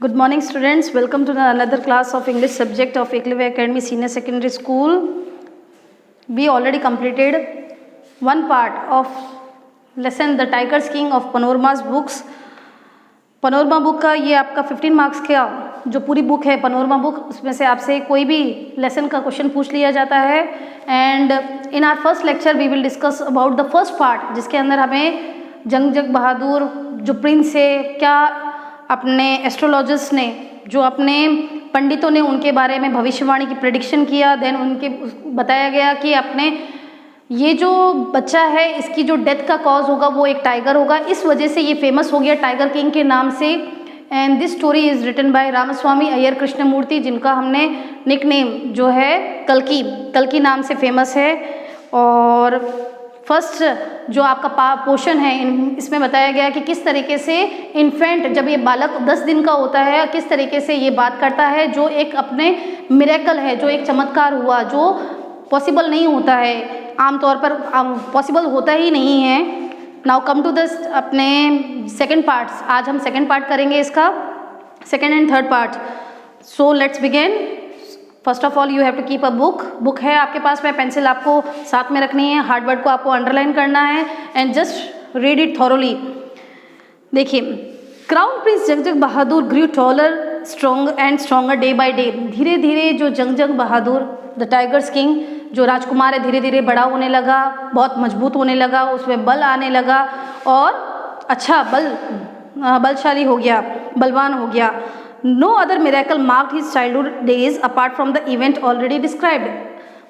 Good morning, students. Welcome to another class of English subject of Eklavya Academy Senior Secondary School. We already completed one part of lesson The Tiger's King of Panorama's books. Panorama book का ये आपका 15 marks का जो पूरी book है panorama book, उसमें से आपसे कोई भी लेसन का क्वेश्चन पूछ लिया जाता है. And in our first lecture we will discuss about the first part, जिसके अंदर हमें जंग बहादुर जो प्रिंस है, क्या अपने एस्ट्रोलॉजर्स ने, जो अपने पंडितों ने उनके बारे में भविष्यवाणी की प्रेडिक्शन किया. देन उनके बताया गया कि अपने ये जो बच्चा है इसकी जो डेथ का कॉज होगा वो एक टाइगर होगा, इस वजह से ये फेमस हो गया टाइगर किंग के नाम से. And this story is written by Ramaswami Iyer Krishnamurthy, जिनका हमने निक नेम जो है कल्कि नाम से फेमस है. और फर्स्ट जो आपका पोर्शन है इसमें बताया गया कि किस तरीके से इन्फेंट, जब ये बालक 10 दिन का होता है, किस तरीके से ये बात करता है, जो एक अपने मिरेकल है, जो एक चमत्कार हुआ, जो पॉसिबल नहीं होता है, आमतौर पर पॉसिबल होता ही नहीं है. नाउ कम टू दिस अपने सेकंड पार्ट्स. आज हम सेकंड पार्ट करेंगे इसका, second and third part. So let's begin. First of all you have to keep a book है आपके पास में, पेंसिल आपको साथ में रखनी है, हार्ड वर्ड को आपको अंडरलाइन करना है and just read it thoroughly. देखिए, crown prince Jung Bahadur grew taller strong and stronger day by day. धीरे धीरे जो जंग बहादुर द टाइगर्स किंग जो राजकुमार है धीरे धीरे बड़ा होने लगा, बहुत मजबूत होने लगा, उसमें बल आने लगा और अच्छा बलशाली हो गया, बलवान हो गया. No other miracle marked his childhood days apart from the event already described.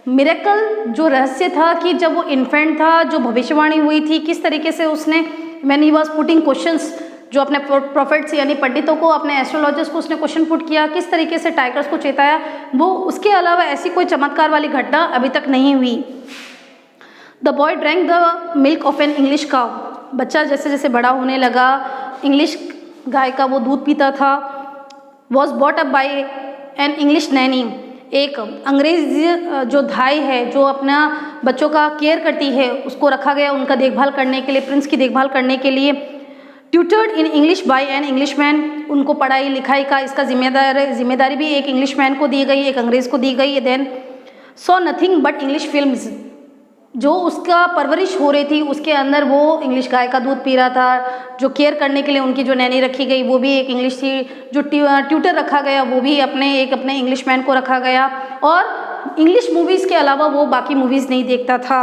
Miracle जो रहस्य था कि जब वो इन्फेंट था, जो भविष्यवाणी हुई थी, किस तरीके से उसने when he was putting questions, जो अपने प्रोफेट्स यानी पंडितों को, अपने एस्ट्रोलॉजर्स को उसने क्वेश्चन पुट किया, किस तरीके से टाइगर्स को चेताया, वो उसके अलावा ऐसी कोई चमत्कार वाली घटना अभी तक नहीं हुई. The boy drank the milk of an English cow. बच्चा जैसे जैसे बड़ा होने लगा, इंग्लिश गाय का वो दूध पीता था. Was bought up by an English Naini. एक अंग्रेज जो धाई है, जो अपना बच्चों का केयर करती है, उसको रखा गया उनका देखभाल करने के लिए, प्रिंस की देखभाल करने के लिए. Tutored in English by an Englishman. उनको पढ़ाई लिखाई का इसका जिम्मेदारी भी एक इंग्लिशमैन को दी गई, एक अंग्रेज़ को दी गई. Then saw nothing but English films. जो उसका परवरिश हो रही थी उसके अंदर वो इंग्लिश गाय का दूध पी रहा था. जो केयर करने के लिए उनकी जो नैनी रखी गई वो भी एक इंग्लिश थी. जो ट्यूटर रखा गया वो भी अपने इंग्लिशमैन को रखा गया. और इंग्लिश मूवीज़ के अलावा वो बाकी मूवीज़ नहीं देखता था.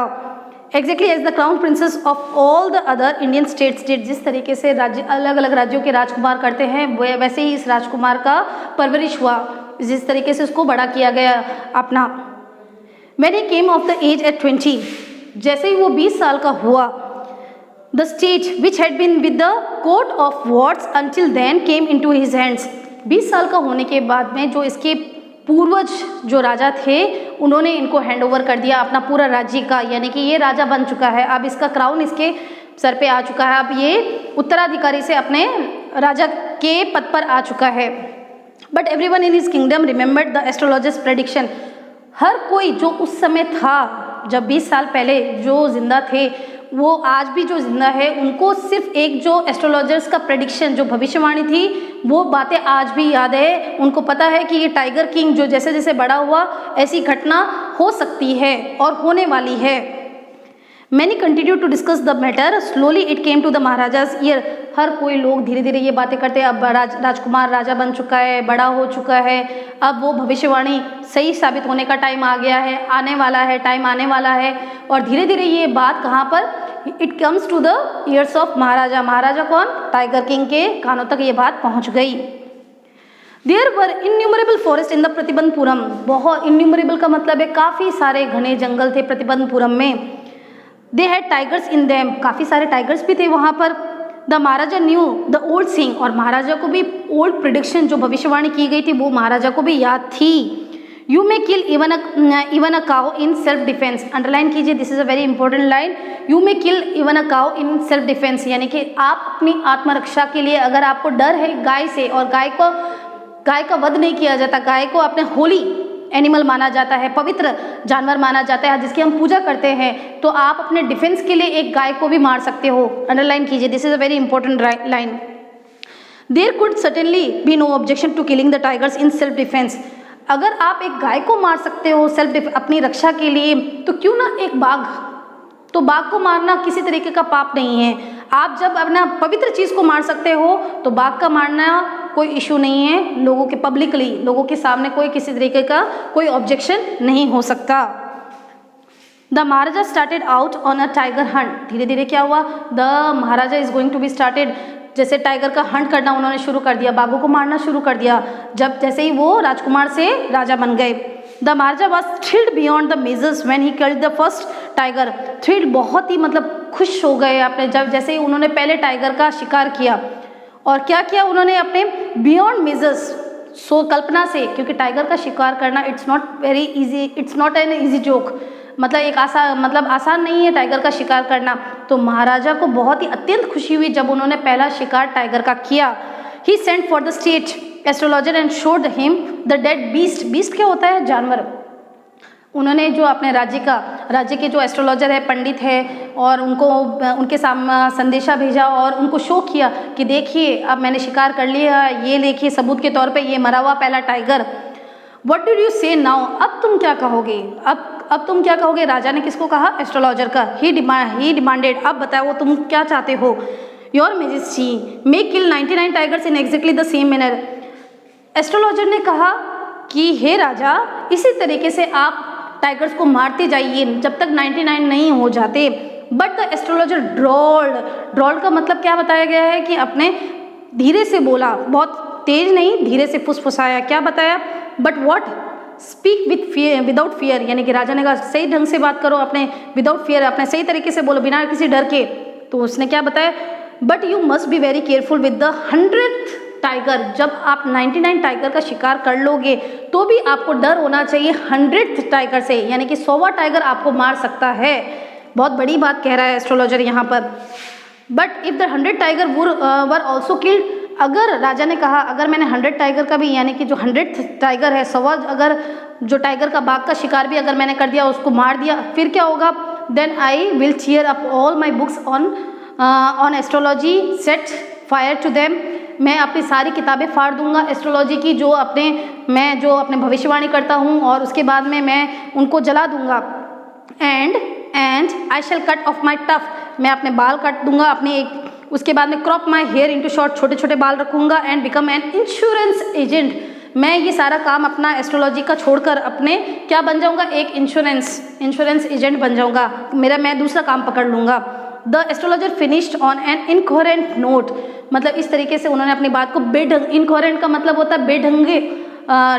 Exactly as the crown princes of all the other Indian states did. जिस तरीके से राज्य अलग अलग राज्यों के राजकुमार करते हैं, वैसे ही इस राजकुमार का परवरिश हुआ, जिस तरीके से उसको बड़ा किया गया अपना. When he came of the age at 20, जैसे ही वो 20 साल का हुआ, the state which had been with the coat of wards until then came into his hands. 20 साल का होने के बाद में जो इसके पूर्वज जो राजा थे उन्होंने इनको हैंड ओवर कर दिया अपना पूरा राज्य का, यानी कि ये राजा बन चुका है. अब इसका क्राउन इसके सर पे आ चुका है, अब ये उत्तराधिकारी से अपने राजा के पद पर आ चुका है. But everyone in his kingdom remembered the astrologer's prediction. हर कोई जो उस समय था, जब 20 साल पहले जो जिंदा थे, वो आज भी जो जिंदा है, उनको सिर्फ एक जो एस्ट्रोलॉजर्स का प्रेडिक्शन, जो भविष्यवाणी थी, वो बातें आज भी याद है. उनको पता है कि ये टाइगर किंग जो जैसे जैसे बड़ा हुआ ऐसी घटना हो सकती है और होने वाली है. Many continued to discuss the matter. Slowly it came to the महाराजा's ear. हर कोई लोग धीरे धीरे ये बातें करते हैं. अब राजकुमार राजा बन चुका है, बड़ा हो चुका है, अब वो भविष्यवाणी सही साबित होने का टाइम आ गया है, आने वाला है, टाइम आने वाला है. और धीरे धीरे ये बात कहाँ पर, it comes to the ears of Maharaja. Maharaja कौन? टाइगर किंग के कानों तक ये बात पहुँच गई. There were innumerable forest in the Pratibandapuram. बहुत इन्यूमरेबल का मतलब है काफ़ी सारे घने जंगल थे प्रतिबंधपुरम में. They had tigers in them. काफ़ी सारे टाइगर्स भी थे वहाँ पर. The Maharaja knew the old saying. और महाराजा को भी ओल्ड प्रिडिक्शन जो भविष्यवाणी की गई थी वो महाराजा को भी याद थी. You may kill even a cow in self defence. Underline कीजिए, this is a very important line. You may kill even a cow in self defence, यानी कि आप अपनी आत्मरक्षा के लिए, अगर आपको डर है गाय से, और गाय का वध नहीं किया जाता, गाय को अपने होली एनिमल माना जाता है, पवित्र जानवर माना जाता है जिसकी हम पूजा करते हैं, तो आप अपने डिफेंस के लिए एक गाय को भी मार सकते हो. अंडरलाइन कीजिए, this is a very important line. There could certainly be no objection to killing the tigers in self defence. अगर आप एक गाय को मार सकते हो अपनी रक्षा के लिए, तो क्यों ना एक बाघ, तो बाघ को मारना किसी तरीके का पाप नहीं है। आप जब अपना पवित्र चीज़ को मार सकते हो तो बाघ का मारना कोई इशू नहीं है। लोगों के पब्लिकली, लोगों के सामने कोई किसी तरीके का कोई ऑब्जेक्शन नहीं हो सकता। The maharaja started out on a tiger hunt. धीरे धीरे क्या हुआ, the maharaja is going to be started, जैसे टाइगर का हंट करना उन्होंने शुरू कर दिया, बाघों को मारना शुरू कर दिया, जब जैसे ही वो राजकुमार से राजा बन गए। The Maharaja was thrilled beyond the measures when he killed the first tiger. Thrilled, बहुत ही मतलब खुश हो गए अपने, जब जैसे ही उन्होंने पहले टाइगर का शिकार किया। और क्या किया उन्होंने अपने बियॉन्ड मेजर्स, सो कल्पना से, क्योंकि टाइगर का शिकार करना it's not very easy, it's not an easy joke, मतलब एक आसान नहीं है टाइगर का शिकार करना। तो महाराजा को बहुत ही अत्यंत खुशी हुई जब उन्होंने पहला शिकार टाइगर का किया। He sent for the state astrologer and showed him the dead beast. Beast क्या होता है, जानवर। उन्होंने जो अपने राज्य के जो एस्ट्रोलॉजर है, पंडित है, और उनको उनके सामने संदेशा भेजा और उनको शो किया कि देखिए अब मैंने शिकार कर लिया, ये देखिए सबूत के तौर पे ये मरा हुआ पहला tiger. What did you say now? अब तुम क्या कहोगे, अब तुम क्या कहोगे। राजा ने किसको कहा, एस्ट्रोलॉजर का। ही डिमांडेड, अब बताओ तुम क्या चाहते हो। Your majesty may kill 99 tigers in exactly the same manner. Astrologer ने कहा कि हे राजा, इसी तरीके से आप टाइगर्स को मारते जाइए जब तक 99 नहीं हो जाते। बट द एस्ट्रोलॉजर ड्रॉल्ड का मतलब क्या बताया गया है कि अपने धीरे से बोला, बहुत तेज नहीं, धीरे से फुसफुसाया। क्या बताया, but what, speak without fear, यानी कि राजा ने कहा सही ढंग से बात करो, अपने विदाउट फियर, अपने सही तरीके से बोलो, बिना किसी डर के। तो उसने क्या बताया, but you must be very careful with the 100th tiger. जब आप 99 टाइगर का शिकार कर लोगे तो भी आपको डर होना चाहिए 100th टाइगर से, यानी कि 100वां टाइगर आपको मार सकता है। बहुत बड़ी बात कह रहा है एस्ट्रोलॉजर यहाँ पर। But if the 100 tiger were also killed, अगर राजा ने कहा अगर मैंने 100 टाइगर का भी, यानी कि जो 100th टाइगर है, 100वां अगर जो टाइगर का बाघ का शिकार भी अगर मैंने कर दिया, उसको मार दिया, फिर क्या होगा, then I will cheer up all my books on astrology, set fire to them. मैं अपनी सारी किताबें फाड़ दूंगा एस्ट्रोलॉजी की, मैं जो अपने भविष्यवाणी करता हूँ, और उसके बाद में मैं उनको जला दूंगा। And I shall cut off my tuft, मैं अपने बाल काट दूंगा अपने उसके बाद में crop my hair into short, छोटे छोटे बाल रखूंगा। And become an insurance agent, मैं ये सारा काम अपना एस्ट्रोलॉजी का छोड़कर अपने क्या बन जाऊंगा, एक इंश्योरेंस एजेंट बन जाऊंगा, मैं दूसरा काम पकड़ लूंगा। The astrologer finished on an incoherent note, मतलब इस तरीके से उन्होंने अपनी बात को इनकोहेरेंट का मतलब होता है बेढंगे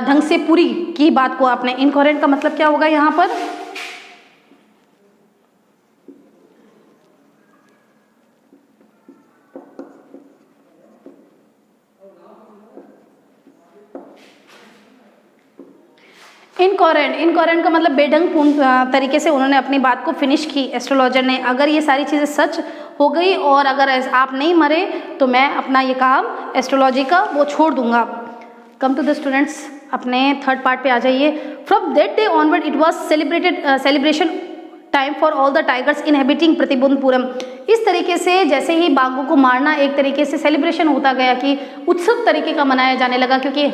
ढंग से पूरी की बात को आपने। इनकोहेरेंट का मतलब क्या होगा यहाँ पर, इनकोहेरेंट का मतलब बेढंग तरीके से उन्होंने अपनी बात को फिनिश की एस्ट्रोलॉजर ने। अगर ये सारी चीज़ें सच हो गई और अगर आप नहीं मरे तो मैं अपना ये काम एस्ट्रोलॉजी का वो छोड़ दूंगा। कम टू द स्टूडेंट्स, अपने थर्ड पार्ट पे आ जाइए। From that day onward it was celebration time for all the tigers inhabiting Pratibandapuram. इस तरीके से जैसे ही बाघों को मारना एक तरीके से सेलिब्रेशन होता गया, कि उत्सव तरीके का मनाया जाने लगा, क्योंकि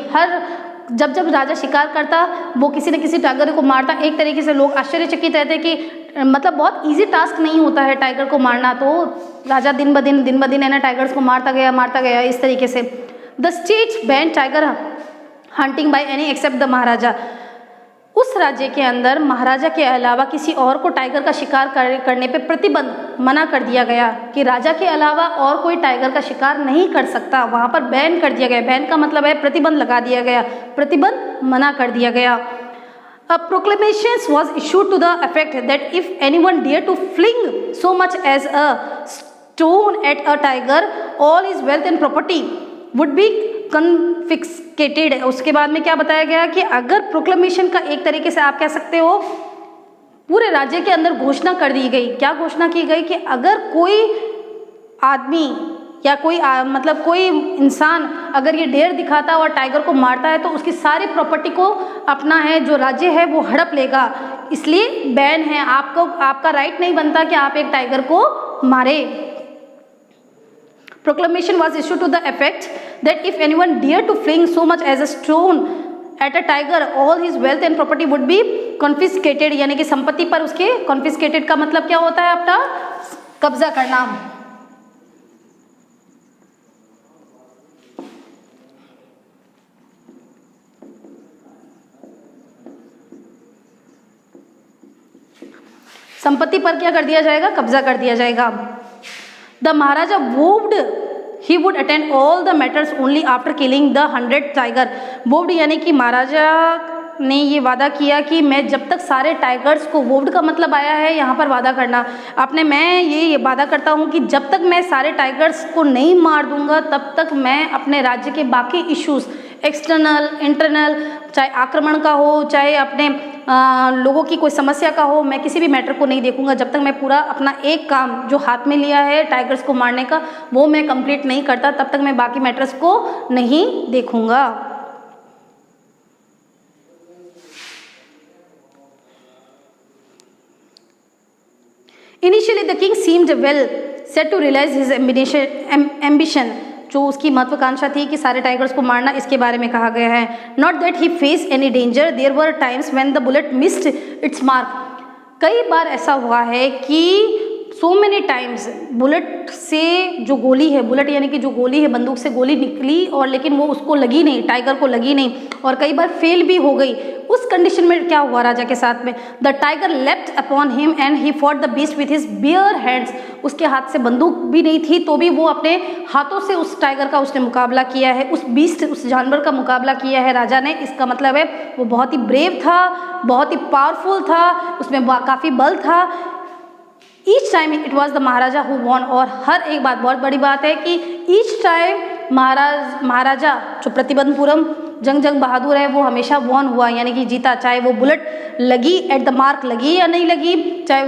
जब राजा शिकार करता वो किसी न किसी टाइगर को मारता। एक तरीके से लोग आश्चर्यचकित रहते कि मतलब बहुत इजी टास्क नहीं होता है टाइगर को मारना, तो राजा दिन ब दिन है ना टाइगर्स को मारता गया इस तरीके से। The state banned tiger hunting by any except the Maharaja. उस राज्य के अंदर महाराजा के अलावा किसी और को टाइगर का शिकार करने पे प्रतिबंध मना कर दिया गया, कि राजा के अलावा और कोई टाइगर का शिकार नहीं कर सकता। वहाँ पर बैन कर दिया गया। बैन का मतलब है प्रतिबंध लगा दिया गया, प्रतिबंध मना कर दिया गया। A proclamation was issued to the effect that if anyone dare to fling so much as a stone at a tiger, all his wealth and property would be confiscated। उसके बाद में क्या बताया गया कि अगर प्रोक्लेमेशन का एक तरीके से आप कह सकते हो पूरे राज्य के अंदर घोषणा कर दी गई। क्या घोषणा की गई कि अगर कोई आदमी या कोई इंसान अगर ये डेयर दिखाता और टाइगर को मारता है तो उसकी सारी प्रॉपर्टी को अपना है जो राज्य है वो हड़प लेगा। इसलिए बैन है, आपका राइट नहीं बनता कि आप एक टाइगर को मारे। Proclamation was issued to the effect that if anyone dared to fling so much as a stone at a tiger, all his wealth and property would be confiscated, यानी कि संपत्ति पर उसके confiscated का मतलब क्या होता है, अपना कब्जा करना। संपत्ति पर क्या कर दिया जाएगा, कब्जा कर दिया जाएगा। The Maharaja vowed he would attend all the matters only after killing the 100 tiger. Vowed यानी कि महाराजा ने ये वादा किया कि मैं जब तक सारे टाइगर्स को, वोव्ड का मतलब आया है यहाँ पर वादा करना, मैं ये वादा करता हूँ कि जब तक मैं सारे टाइगर्स को नहीं मार दूंगा तब तक मैं अपने राज्य के बाकी इश्यूज, एक्सटर्नल इंटरनल, चाहे आक्रमण का हो, चाहे अपने लोगों की कोई समस्या का हो, मैं किसी भी मैटर को नहीं देखूंगा जब तक मैं पूरा अपना एक काम जो हाथ में लिया है टाइगर्स को मारने का वो मैं कंप्लीट नहीं करता, तब तक मैं बाकी मैटर्स को नहीं देखूंगा। Initially the king seemed well set to realize his ambition, जो उसकी महत्वाकांक्षा थी कि सारे टाइगर्स को मारना, इसके बारे में कहा गया है। Not that he face any danger, there were times when the bullet missed its mark. कई बार ऐसा हुआ है कि सो मेनी टाइम्स बुलेट से जो गोली है, बुलेट यानी कि जो गोली है, बंदूक से गोली निकली और लेकिन वो उसको लगी नहीं, टाइगर को लगी नहीं, और कई बार फेल भी हो गई। उस कंडीशन में क्या हुआ राजा के साथ में, the tiger left upon him and he fought the beast with his bare hands. उसके हाथ से बंदूक भी नहीं थी तो भी वो अपने हाथों से उस टाइगर का उसने मुकाबला किया है, उस बीस्ट, उस जानवर का मुकाबला किया है राजा ने। इसका मतलब है वो बहुत ही ब्रेव था, बहुत ही पावरफुल था, उसमें काफ़ी बल था। Each time it was the Maharaja who won, और हर एक बात, बहुत बड़ी बात है कि ईच टाइम महाराजा जो प्रतिबंधपुरम जंग बहादुर है वो हमेशा वॉन हुआ, यानी कि जीता। चाहे वो बुलेट लगी एट द मार्क लगी या नहीं लगी, चाहे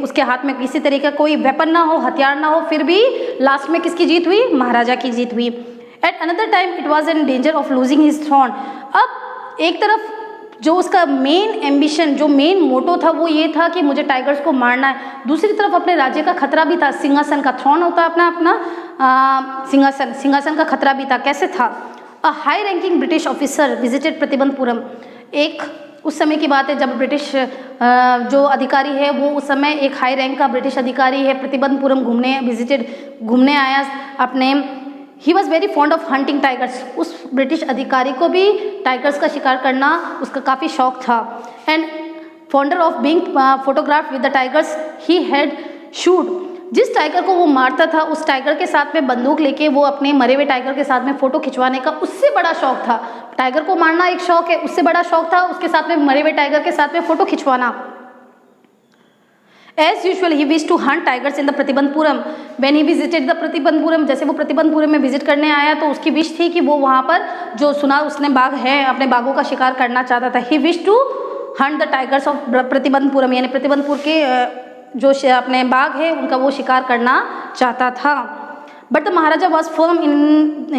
उसके हाथ में किसी तरह का कोई वेपन ना हो, हथियार ना हो, फिर भी लास्ट में किसकी जीत हुई, महाराजा की जीत हुई। At another time it was in danger of losing his throne. अब एक तरफ जो उसका मेन एम्बिशन, जो मेन मोटो था वो ये था कि मुझे टाइगर्स को मारना है, दूसरी तरफ अपने राज्य का खतरा भी था, सिंहासन का, थ्रोन होता है अपना सिंहासन का खतरा भी था। कैसे था, a high ranking British officer visited Pratibandapuram. एक उस समय की बात है जब ब्रिटिश जो अधिकारी है वो उस समय एक हाई रैंक का ब्रिटिश अधिकारी है प्रतिबंधपुरम घूमने आया अपने। He was very fond of hunting tigers. उस ब्रिटिश अधिकारी को भी टाइगर्स का शिकार करना उसका काफ़ी शौक था। And fonder of being photograph with the tigers he had shoot. जिस टाइगर को वो मारता था उस टाइगर के साथ में बंदूक लेके वो अपने मरे हुए टाइगर के साथ में फ़ोटो खिंचवाने का उससे बड़ा शौक था। टाइगर को मारना एक शौक है, उससे बड़ा शौक था उसके साथ में मरे हुए टाइगर के साथ में फ़ोटो खिंचवाना। As usual, he wished to hunt tigers in the Pratibandapuram. When he visited the Pratibandapuram, जैसे वो प्रतिबंधपुरम में विजिट करने आया तो उसकी विश थी कि वो वहाँ पर जो सुना उसने बाघ है अपने बाघों का शिकार करना चाहता था। He wished to hunt the tigers of Pratibandapuram, यानी प्रतिबंधपुर के जो अपने बाघ है उनका वो शिकार करना चाहता था। But the Maharaja was firm in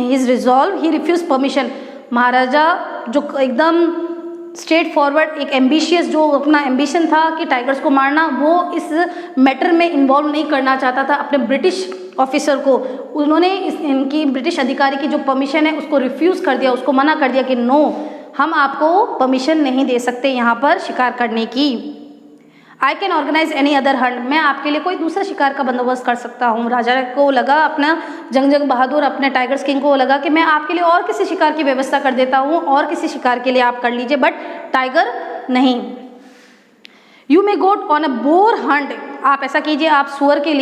his resolve. He refused permission. महाराजा जो एकदम स्ट्रेट फॉरवर्ड, एक एम्बिशियस, जो अपना एम्बिशन था कि टाइगर्स को मारना, वो इस मैटर में इन्वॉल्व नहीं करना चाहता था अपने ब्रिटिश ऑफिसर को। उन्होंने इनकी ब्रिटिश अधिकारी की जो परमिशन है उसको रिफ्यूज़ कर दिया, उसको मना कर दिया कि नो, हम आपको परमिशन नहीं दे सकते यहाँ पर शिकार करने की। I can organise any other hunt, मैं आपके लिए कोई दूसरा शिकार का बंदोबस्त कर सकता हूँ। राजा को लगा, अपना जंग बहादुर अपने टाइगर्स किंग को लगा कि मैं आपके लिए और किसी शिकार की व्यवस्था कर देता हूँ, और किसी शिकार के लिए आप कर लीजिए, बट टाइगर नहीं। You may go on a bore Hunt, आप ऐसा कीजिए, आप सुअर के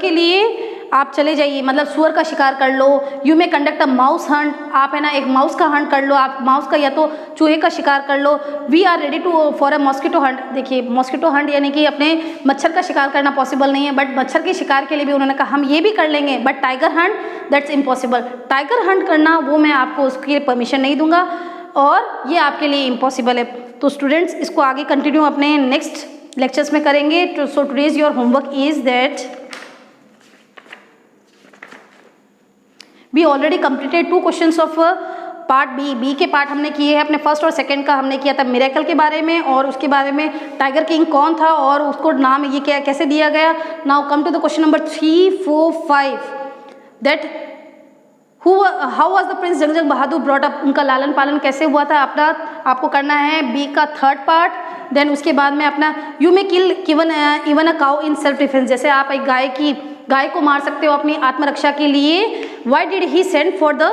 लिए आप चले जाइए, मतलब सुअर का शिकार कर लो। You may conduct a mouse hunt, आप है ना एक माउस का हंट कर लो, आप माउस का या तो चूहे का शिकार कर लो। We are ready to for a mosquito hunt, देखिए मॉस्किटो हंट यानी कि अपने मच्छर का शिकार करना पॉसिबल नहीं है, बट मच्छर के शिकार के लिए भी उन्होंने कहा हम ये भी कर लेंगे, but tiger Hunt that's impossible. Tiger Hunt करना वो मैं आपको उसके लिए परमिशन नहीं दूंगा और ये आपके लिए इम्पॉसिबल है। तो स्टूडेंट्स इसको आगे कंटिन्यू अपने नेक्स्ट लेक्चर्स में करेंगे। So today's your homework is that we already completed 2 questions of part B के पार्ट हमने किए हैं, अपने फर्स्ट और सेकंड का हमने किया था मिरेकल के बारे में और उसके बारे में टाइगर किंग कौन था और उसको नाम ये क्या कैसे दिया गया। Now come to the question number 3, 4, 5। That how was the prince Jung Jung Bahadur brought up, उनका लालन पालन कैसे हुआ था, अपना आपको करना है बी का थर्ड पार्ट। देन उसके बाद में अपना you may kill even a cow in self defence, जैसे आप एक गाय को मार सकते हो अपनी आत्मरक्षा के लिए। Why did he send for the,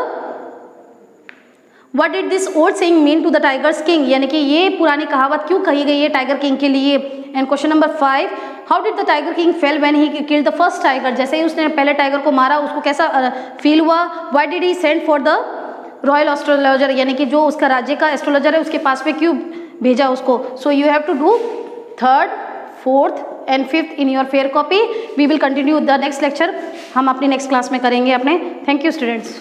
what did this old saying mean to the tiger's king, यानी कि ये पुरानी कहावत क्यों कही गई है टाइगर किंग के लिए। And question number 5, how did the tiger king fail when he killed the first tiger, जैसे ही उसने पहले टाइगर को मारा उसको कैसा फील हुआ। Why did he send for the royal astrologer, यानी कि जो उसका राज्य का एस्ट्रोलॉजर है उसके पास में क्यों भेजा उसको। So you have to do third, fourth and fifth in your fair copy. We will continue the next lecture, हम अपनी नेक्स्ट क्लास में करेंगे अपने। Thank you students.